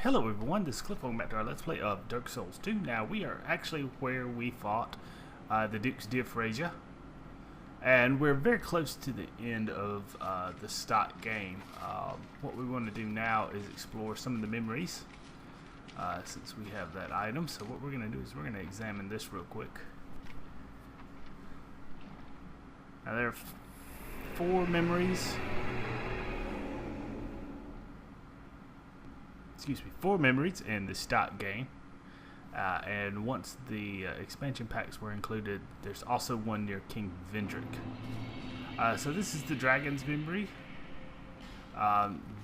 Hello everyone, this is Cliff. Welcome back to our Let's Play of Dark Souls 2. Now we are actually where we fought the Dukes d'Ifrasia, and we're very close to the end of the stock game. What we want to do now is explore some of the memories, since we have that item. So what we're going to do is we're going to examine this real quick. Now there are 4 memories. Excuse me, 4 memories in the stock game, and once the expansion packs were included, there's also one near King Vendrick. So this is the Dragon's Memory.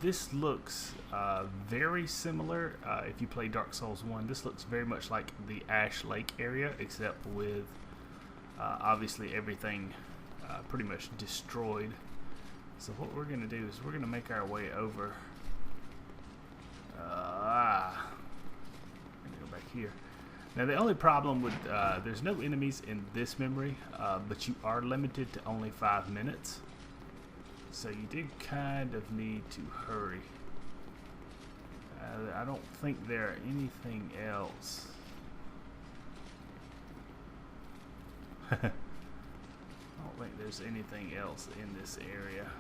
This looks very similar. If you play Dark Souls 1, this looks very much like the Ash Lake area, except with obviously everything pretty much destroyed. So what we're going to do is we're going to make our way over. I'm gonna go back here. Now the only problem with there's no enemies in this memory, but you are limited to only 5 minutes, so you do kind of need to hurry. I don't think there are anything else. I don't think there's anything else in this area.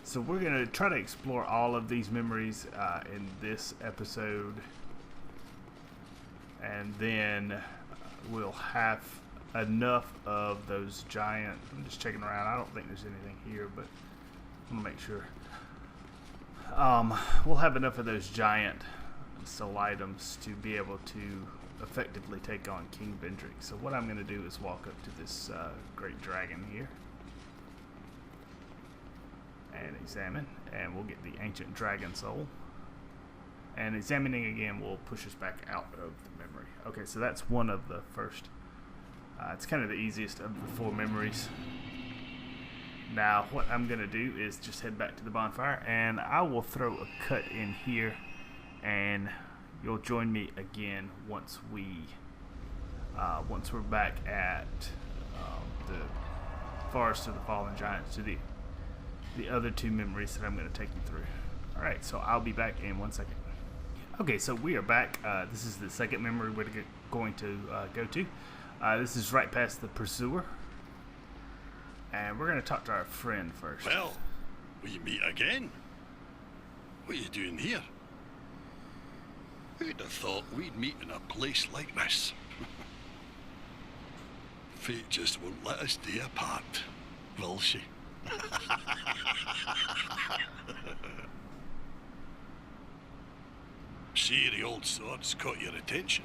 So we're going to try to explore all of these memories in this episode, and then we'll have enough of those giant. I'm just checking around. I don't think there's anything here, but I'm going to make sure. We'll have enough of those giant soul items to be able to effectively take on King Vendrick. So what I'm going to do is walk up to this great dragon here and examine, and we'll get the ancient dragon soul, and examining again will push us back out of the memory. Okay, so that's one of the first. It's kind of the easiest of the 4 memories. Now what I'm gonna do is just head back to the bonfire, and I will throw a cut in here, and you'll join me again once we're back at the Forest of the Fallen Giants, to the other 2 memories that I'm going to take you through. Alright, so I'll be back in 1 second. Okay, so we are back. This is the second memory we're going to go to. This is right past the Pursuer. And we're going to talk to our friend first. Well, we meet again. What are you doing here? Who'd have thought we'd meet in a place like this? Fate just won't let us stay apart, will she? See, the old sword's caught your attention.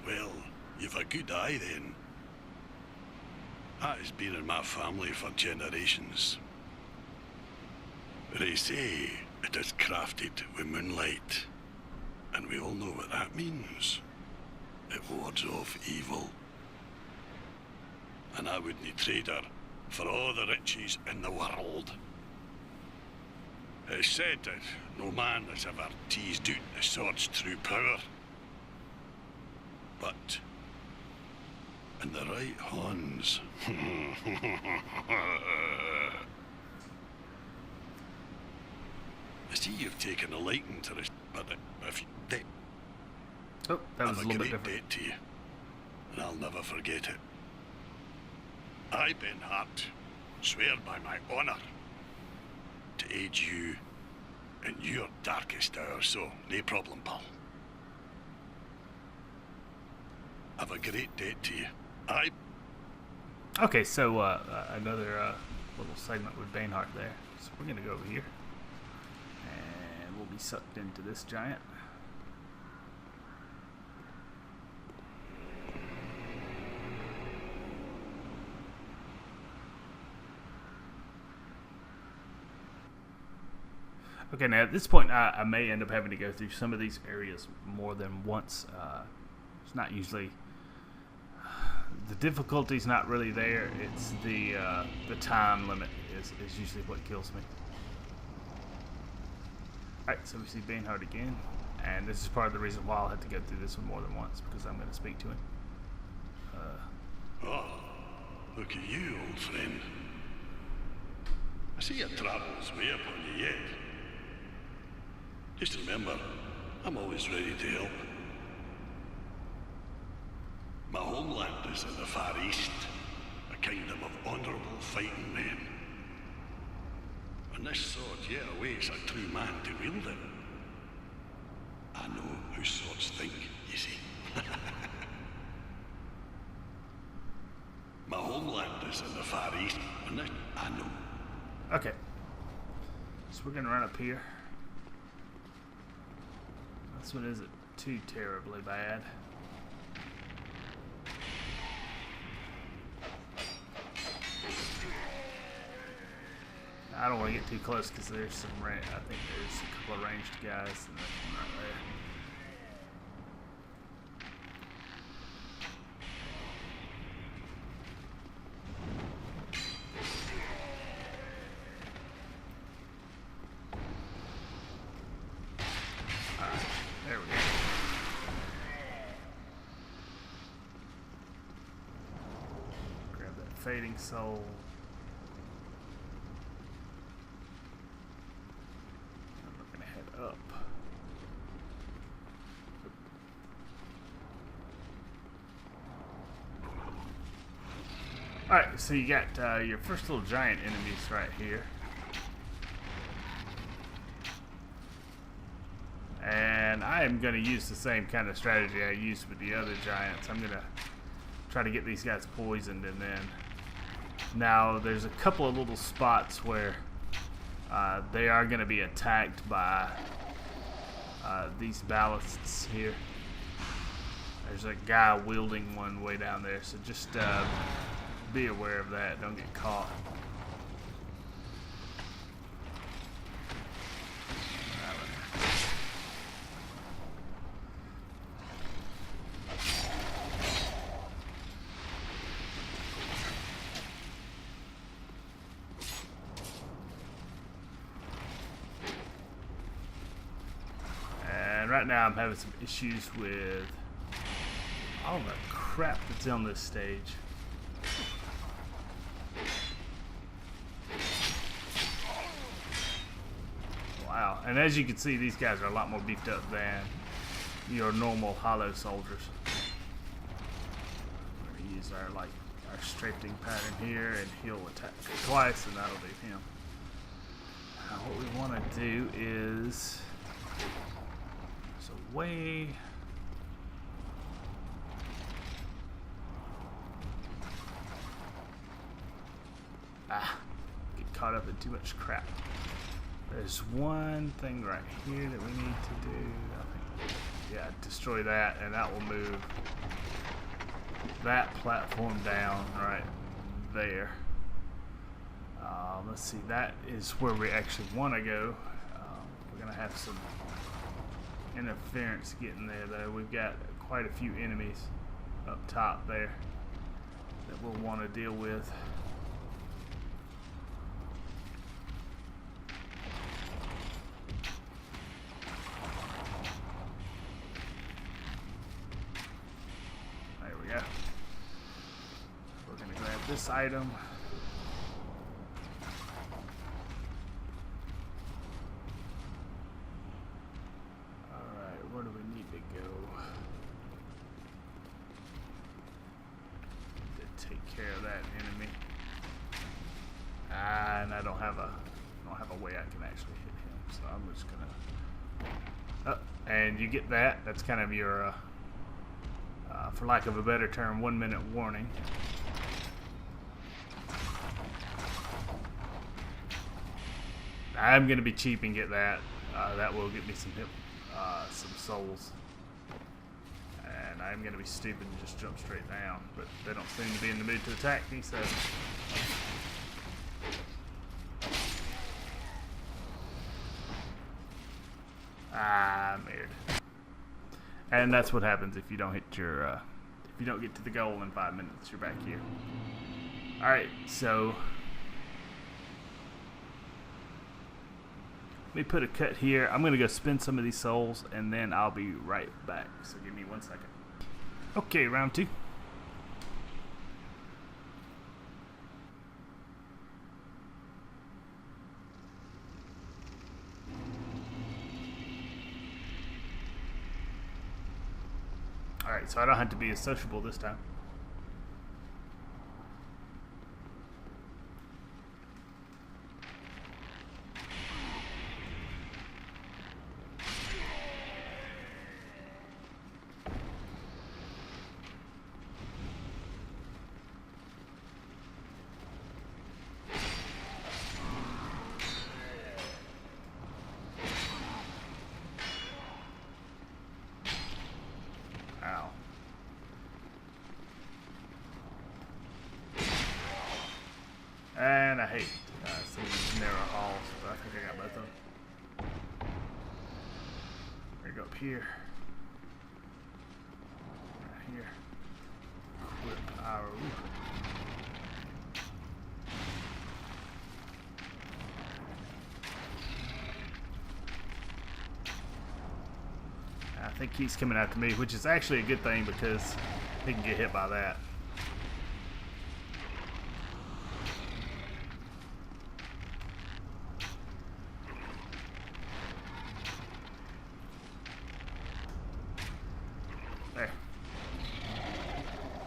Well, you've a good eye then. That has been in my family for generations. They say it is crafted with moonlight, and we all know what that means. It wards off evil. And I wouldn't trade her for all the riches in the world. It's said that no man has ever teased out the sword's true power. But in the right hands. I see you've taken a liking to this, but if you did, Oh, that was a I have little a bit great different. debt to you, and I'll never forget it. I, Benhart, swear by my honor to aid you in your darkest hour, so no problem, pal. I've a great debt to you. Okay, so another little segment with Benhart there. So we're going to go over here, and we'll be sucked into this giant. Okay, now at this point I may end up having to go through some of these areas more than once. It's not usually, the difficulty's not really there. It's the time limit is usually what kills me. Alright, so we see Benhart again, and this is part of the reason why I'll have to go through this one more than once, because I'm going to speak to him. Oh, look at you, old friend. I see your travels way upon you yet. Just remember, I'm always ready to help. My homeland is in the Far East, a kingdom of honourable fighting men. And this sword yet awaits a true man to wield it. I know how swords think, you see. My homeland is in the Far East, and this I know. Okay. So we're gonna run up here. This one isn't too terribly bad. I don't want to get too close because there's some I think there's a couple of ranged guys and there's one right there. Alright, there we go. Grab that fading soul. Up. Alright, so you got your first little giant enemies right here. And I am going to use the same kind of strategy I used with the other giants. I'm going to try to get these guys poisoned, and then now there's a couple of little spots where they are going to be attacked by these ballasts here. There's a guy wielding one way down there, so just be aware of that. Don't get caught. Right now I'm having some issues with all the crap that's on this stage. Wow, and as you can see, these guys are a lot more beefed up than your normal hollow soldiers. We're going to use our strafing pattern here, and he'll attack twice, and that'll do him. Now what we want to do is way get caught up in too much crap. There's one thing right here that we need to do. I think, yeah, destroy that, and that will move that platform down right there. Let's see, that is where we actually want to go. We're gonna have some interference getting there, though. We've got quite a few enemies up top there that we'll want to deal with. There we go. We're going to grab this item. Where do we need to go to take care of that enemy? And I don't have a way I can actually hit him, so I'm just gonna. And you get that. That's kind of your, for lack of a better term, 1 minute warning. I'm gonna be cheap and get that. That will get me some some souls, and I'm gonna be stupid and just jump straight down, but they don't seem to be in the mood to attack me, so I'm aired. And that's what happens if you don't hit your if you don't get to the goal in 5 minutes. You're back here. Alright, so let me put a cut here. I'm going to go spend some of these souls, and then I'll be right back. So give me 1 second. Okay, round 2. Alright, so I don't have to be as sociable this time. And I hate some of these narrow halls, but I think I got both of them. We're gonna go up here. Right here. Equip our... I think he's coming after me, which is actually a good thing because he can get hit by that.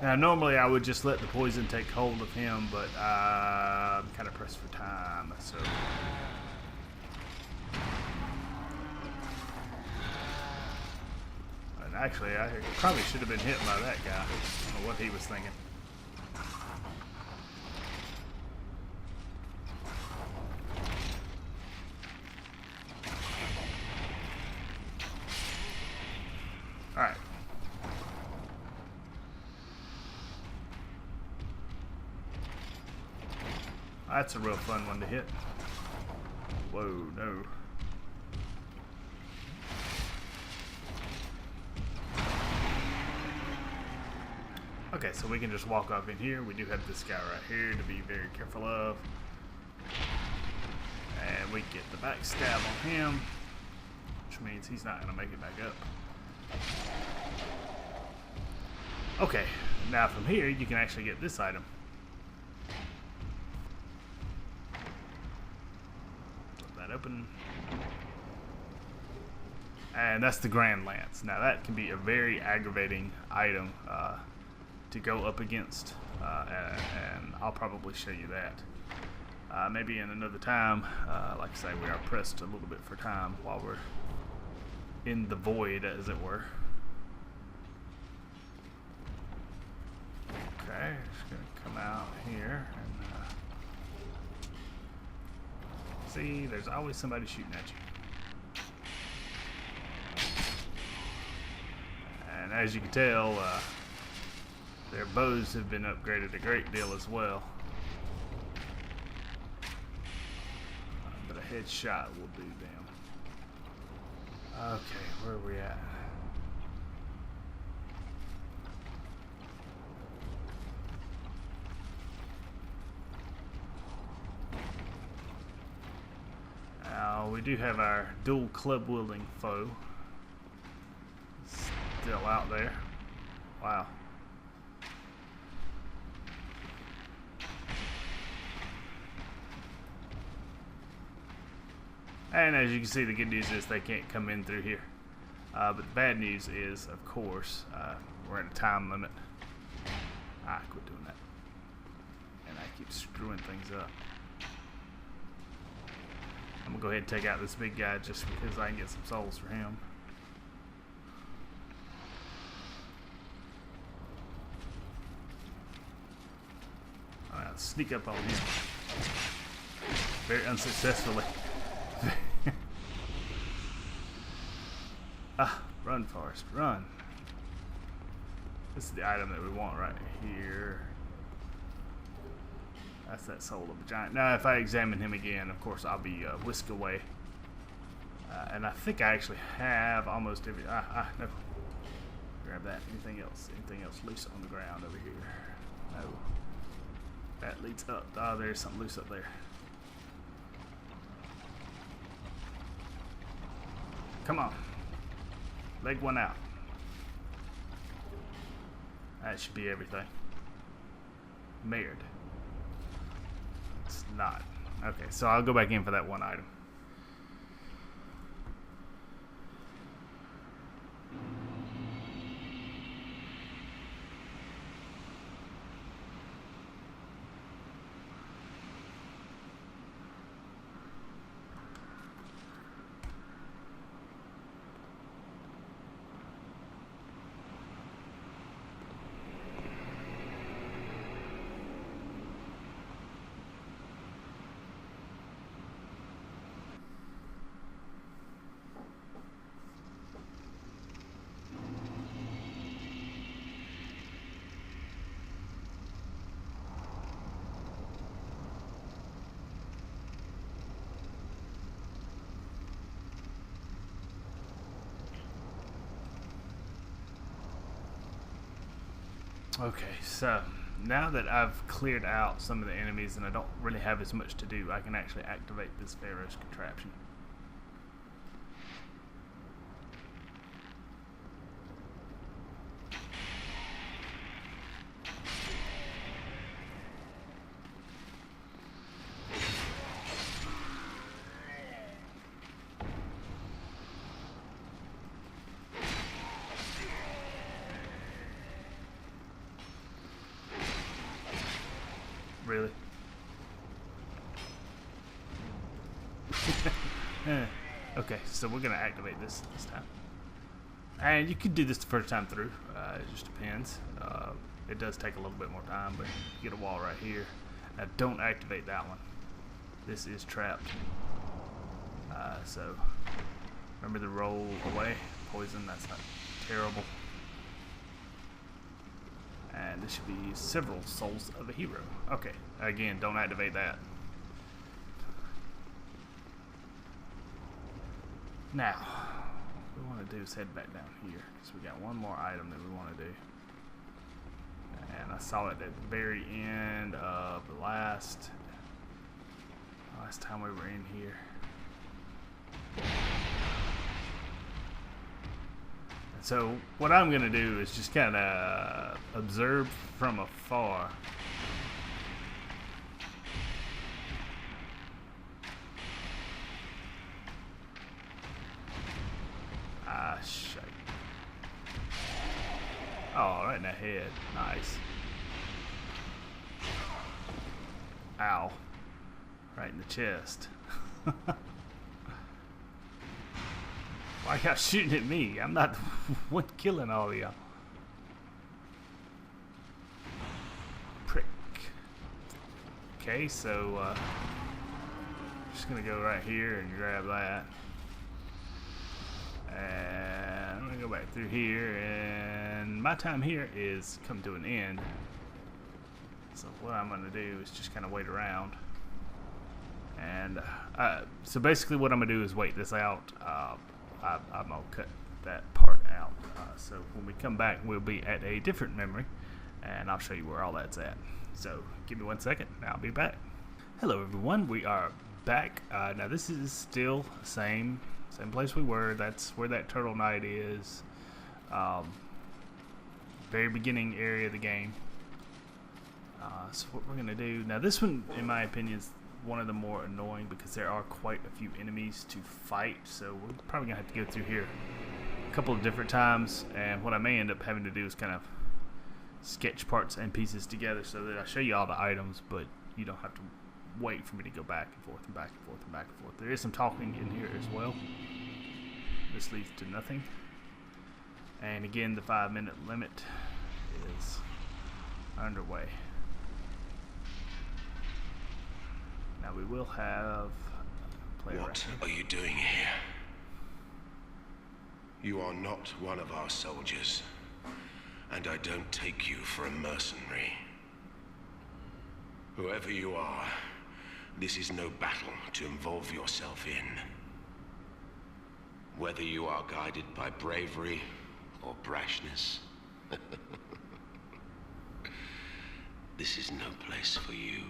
Now, normally I would just let the poison take hold of him, but I'm kind of pressed for time, so... And actually, I probably should have been hit by that guy. I don't know what he was thinking. Alright. That's a real fun one to hit. Whoa, no. Okay, so we can just walk up in here. We do have this guy right here to be very careful of. And we get the back stab on him, which means he's not going to make it back up. Okay, now from here you can actually get this item. Open, and that's the Grand Lance. Now that can be a very aggravating item to go up against, and I'll probably show you that maybe in another time. Like I say, we are pressed a little bit for time while we're in the void, as it were. Okay, just gonna come out here and see, there's always somebody shooting at you. And as you can tell, their bows have been upgraded a great deal as well. But a headshot will do them. Okay, where are we at? We do have our dual club wielding foe still out there. Wow. And as you can see, the good news is they can't come in through here. But the bad news is, of course, we're at a time limit. Quit doing that. And I keep screwing things up. I'm gonna go ahead and take out this big guy just because I can get some souls for him. Alright, sneak up on him. Very unsuccessfully. Run, Forrest, run. This is the item that we want right here. That's that soul of a giant. Now, if I examine him again, of course, I'll be whisked away. And I think I actually have almost every... no. Grab that. Anything else? Anything else loose on the ground over here? No. That leads up. Oh, there's something loose up there. Come on. Leg one out. That should be everything. Mared. It's not. Okay, so I'll go back in for that one item. Okay, so now that I've cleared out some of the enemies and I don't really have as much to do, I can actually activate this Pharaoh's contraption. Really? Okay, so we're gonna activate this time, and you could do this the first time through. It just depends. It does take a little bit more time, but you get a wall right here. Now, don't activate that one. This is trapped. So remember to roll away. Poison. That's not terrible. And this should be several souls of a hero. Okay, again, don't activate that. Now, what we want to do is head back down here, because we got one more item that we want to do. And I saw it at the very end of the last time we were in here. So what I'm going to do is just kind of observe from afar. Ah, shit. Oh, right in the head. Nice. Ow. Right in the chest. Why y'all shooting at me? I'm not the one killing all of y'all. Prick. Okay, so just gonna go right here and grab that. And I'm gonna go back through here, and my time here is come to an end. So what I'm gonna do is just kind of wait around. And so basically what I'm gonna do is wait this out. I'm gonna cut that part out. So when we come back, we'll be at a different memory, and I'll show you where all that's at. So give me 1 second, and I'll be back. Hello everyone, we are back. Now this is still the same place we were. That's where that turtle knight is. Very beginning area of the game. So what we're gonna do now, this one in my opinion is one of the more annoying because there are quite a few enemies to fight, so we're probably gonna have to go through here a couple of different times, and what I may end up having to do is kind of sketch parts and pieces together so that I show you all the items, but you don't have to wait for me to go back and forth and back and forth and back and forth. There is some talking in here as well. This leads to nothing, and again the 5-minute limit is underway. Now we will have play. What are you doing here? You are not one of our soldiers, and I don't take you for a mercenary. Whoever you are, this is no battle to involve yourself in. Whether you are guided by bravery or brashness, this is no place for you.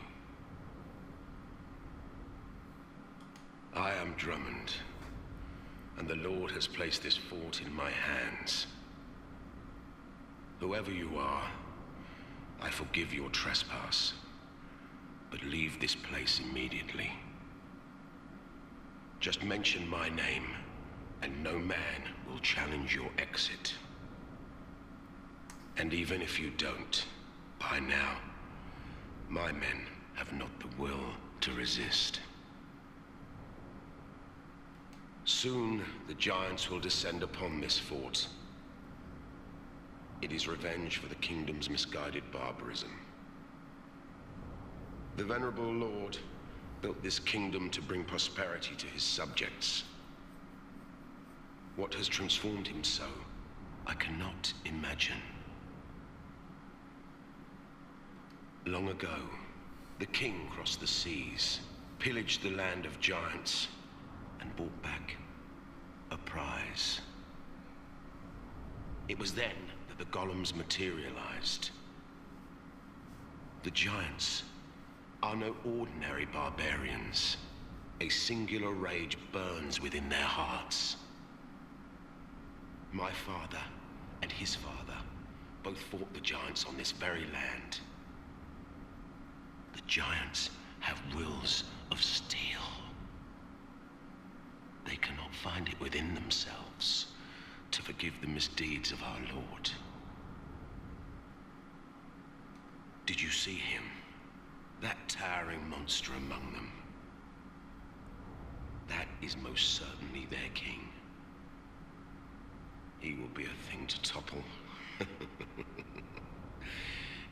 I am Drummond, and the Lord has placed this fort in my hands. Whoever you are, I forgive your trespass, but leave this place immediately. Just mention my name, and no man will challenge your exit. And even if you don't, by now, my men have not the will to resist. Soon, the giants will descend upon this fort. It is revenge for the kingdom's misguided barbarism. The venerable Lord built this kingdom to bring prosperity to his subjects. What has transformed him so, I cannot imagine. Long ago, the king crossed the seas, pillaged the land of giants, and brought back a prize. It was then that the golems materialized, The giants are no ordinary barbarians. A singular rage burns within their hearts. My father and his father both fought the giants on this very land. The giants have wills of steel. They cannot find it within themselves to forgive the misdeeds of our Lord. Did you see him? That towering monster among them. That is most certainly their king. He will be a thing to topple.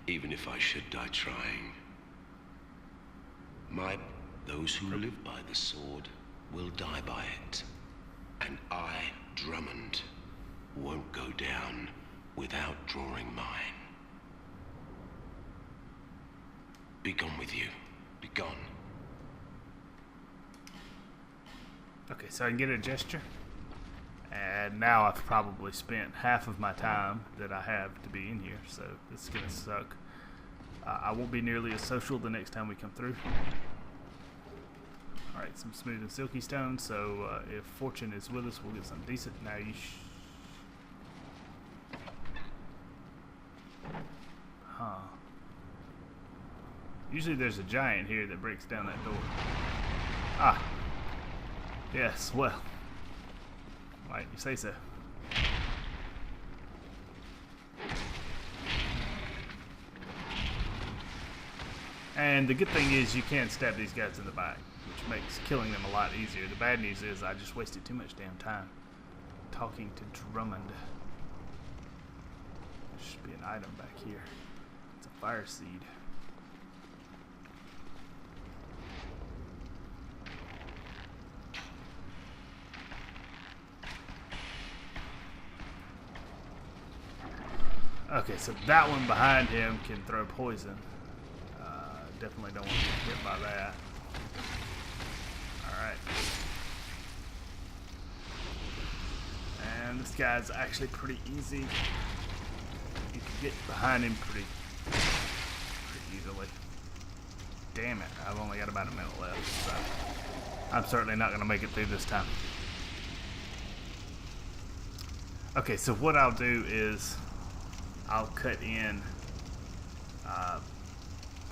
Even if I should die trying. Those who live by the sword will die by it. And I, Drummond, won't go down without drawing mine. Be gone with you. Be gone. Okay, so I can get a gesture. And now I've probably spent half of my time that I have to be in here, so this is going to suck. I won't be nearly as social the next time we come through. Alright, some smooth and silky stone, so if fortune is with us, we'll get something decent. Now you Usually there's a giant here that breaks down that door. Ah. Yes, well. Right, you say so. And the good thing is you can stab these guys in the back, which makes killing them a lot easier. The bad news is I just wasted too much damn time talking to Drummond. There should be an item back here. It's a fire seed. Okay, so that one behind him can throw poison. Definitely don't want to get hit by that. Alright. And this guy's actually pretty easy. You can get behind him pretty easily. Damn it, I've only got about a minute left, so I'm certainly not going to make it through this time. Okay, so what I'll do is I'll cut in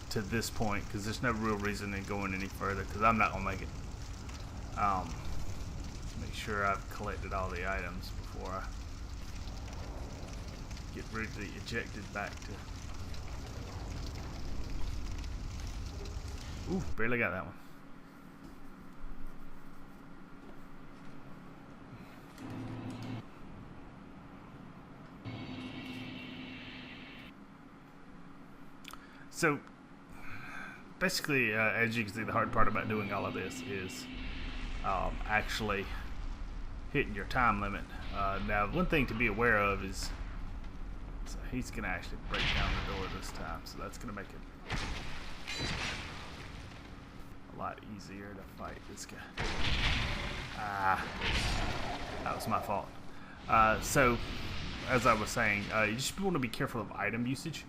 to this point because there's no real reason in going any further because I'm not gonna make it. Make sure I've collected all the items before I get rudely ejected back to. Ooh, barely got that one. So basically, as you can see, the hard part about doing all of this is actually hitting your time limit. Now, one thing to be aware of is so he's going to actually break down the door this time, so that's going to make it a lot easier to fight this guy. Ah, that was my fault. So, as I was saying, you just want to be careful of item usage.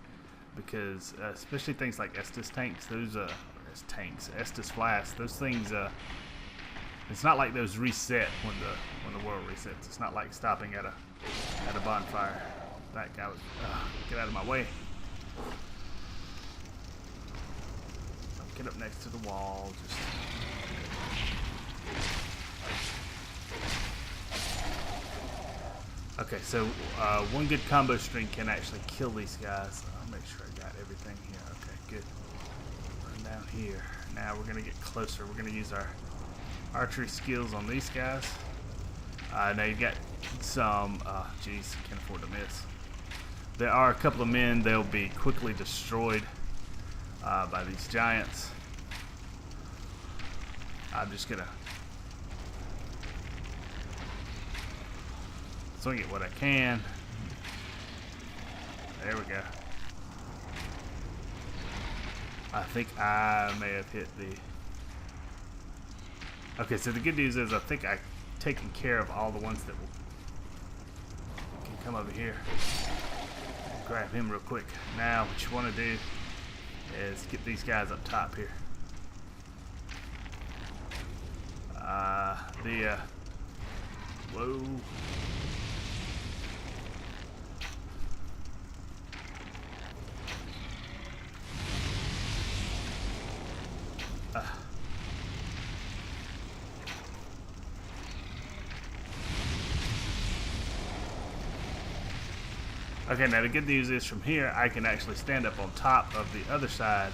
Because especially things like Estus tanks, those Estus flasks, those things, it's not like those reset when the world resets. It's not like stopping at a bonfire. That guy was get out of my way. Don't get up next to the wall. Just okay. So one good combo string can actually kill these guys. Make sure I got everything here. Okay, good. Run down here. Now we're gonna get closer. We're gonna use our archery skills on these guys. Now you've got some. Geez, can't afford to miss. There are a couple of men. They'll be quickly destroyed by these giants. I'm just gonna swing at what I can. There we go. I think I may have hit the... Okay, so the good news is I think I've taken care of all the ones that can come over here. Grab him real quick. Now, what you want to do is get these guys up top here. Whoa. Okay, now the good news is from here I can actually stand up on top of the other side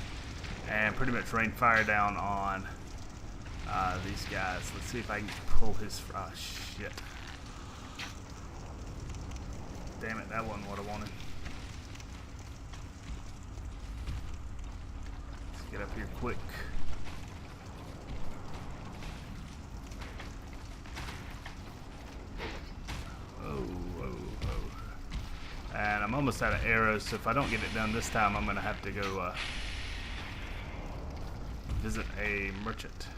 and pretty much rain fire down on these guys. Let's see if I can pull his... Oh, shit. Damn it, that wasn't what I wanted. Let's get up here quick. And I'm almost out of arrows, so if I don't get it done this time, I'm going to have to go visit a merchant.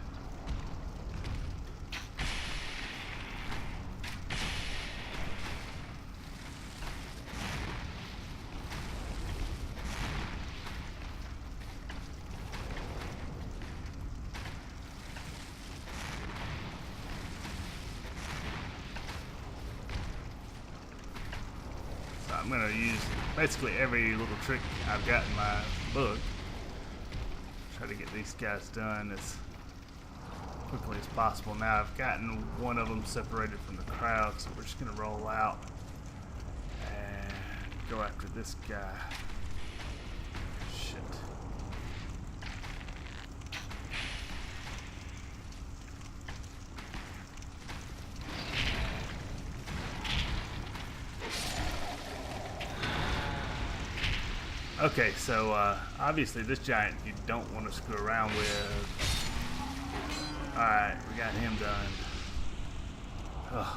I'm going to use basically every little trick I've got in my book. Try to get these guys done as quickly as possible. Now I've gotten one of them separated from the crowd, so we're just going to roll out and go after this guy. Shit. Okay, so obviously this giant you don't want to screw around with. Alright, we got him done. Ugh.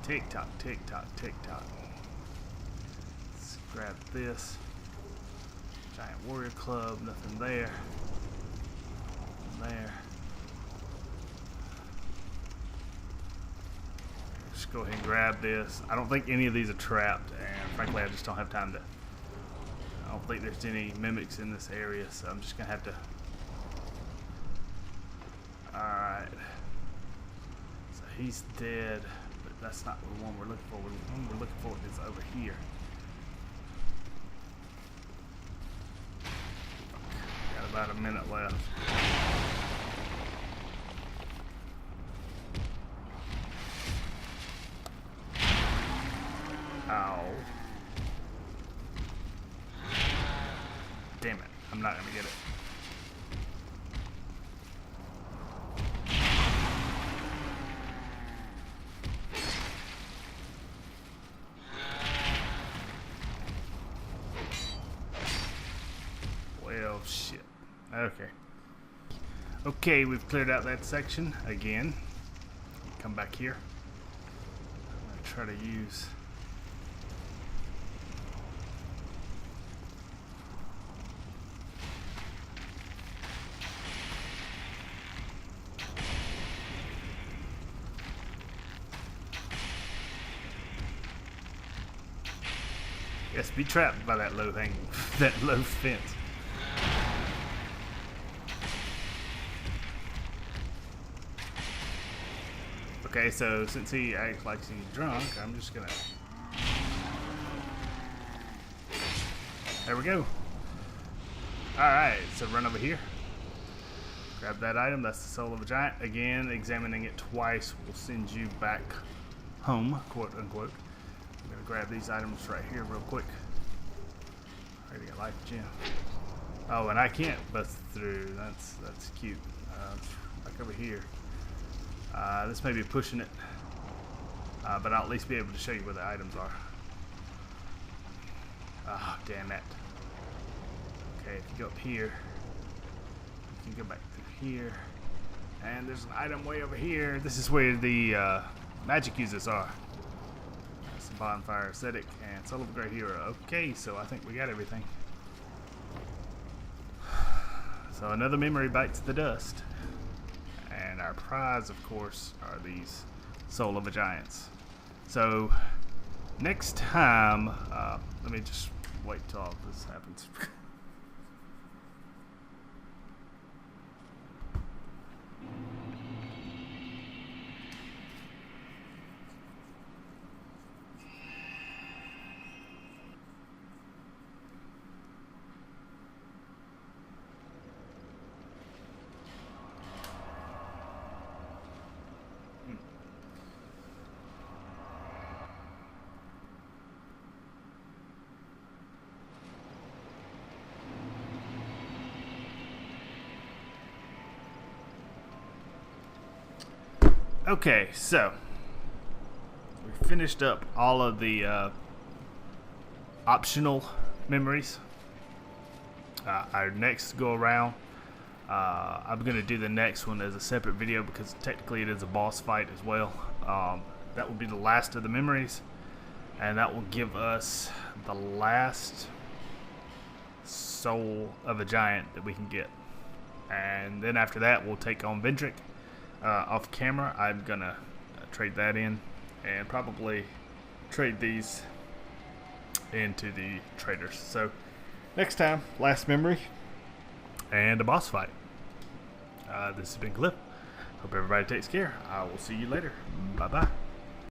Tick tock, tick tock, tick tock. Let's grab this. Giant warrior club, nothing there. Nothing there. Just go ahead and grab this. I don't think any of these are trapped, and frankly I just don't have time to... I don't think there's any mimics in this area, so I'm just gonna have to... Alright. So he's dead, but that's not the one we're looking for. The one we're looking for is over here. Got about a minute left. Ow. Damn it, I'm not gonna get it. Well, shit. Okay. Okay, we've cleared out that section again. Come back here. I'm gonna try to use... Yes, be trapped by that low fence. Okay, so since he acts like he's drunk, I'm just gonna... There we go. Alright, so run over here. Grab that item, that's the soul of a giant. Again, examining it twice will send you back home, quote unquote. I'm gonna grab these items right here real quick. Ready a life gem. Oh, and I can't bust through. That's cute. Back over here. This may be pushing it, but I'll at least be able to show you where the items are. Oh, damn it. Okay, if you go up here, you can go back through here, and there's an item way over here. This is where the magic users are. Bonfire ascetic and soul of a great hero. Okay, so I think we got everything. So another memory bites the dust, and our prize of course are these soul of a giants. So next time let me just wait till all this happens. Okay, so we finished up all of the optional memories. Our next go around, I'm going to do the next one as a separate video because technically it is a boss fight as well. That will be the last of the memories, and that will give us the last soul of a giant that we can get. And then after that, we'll take on Vendrick. Off camera, I'm going to trade that in and probably trade these into the traders. So next time, last memory and a boss fight. This has been Cliff. Hope everybody takes care. I will see you later. Bye bye.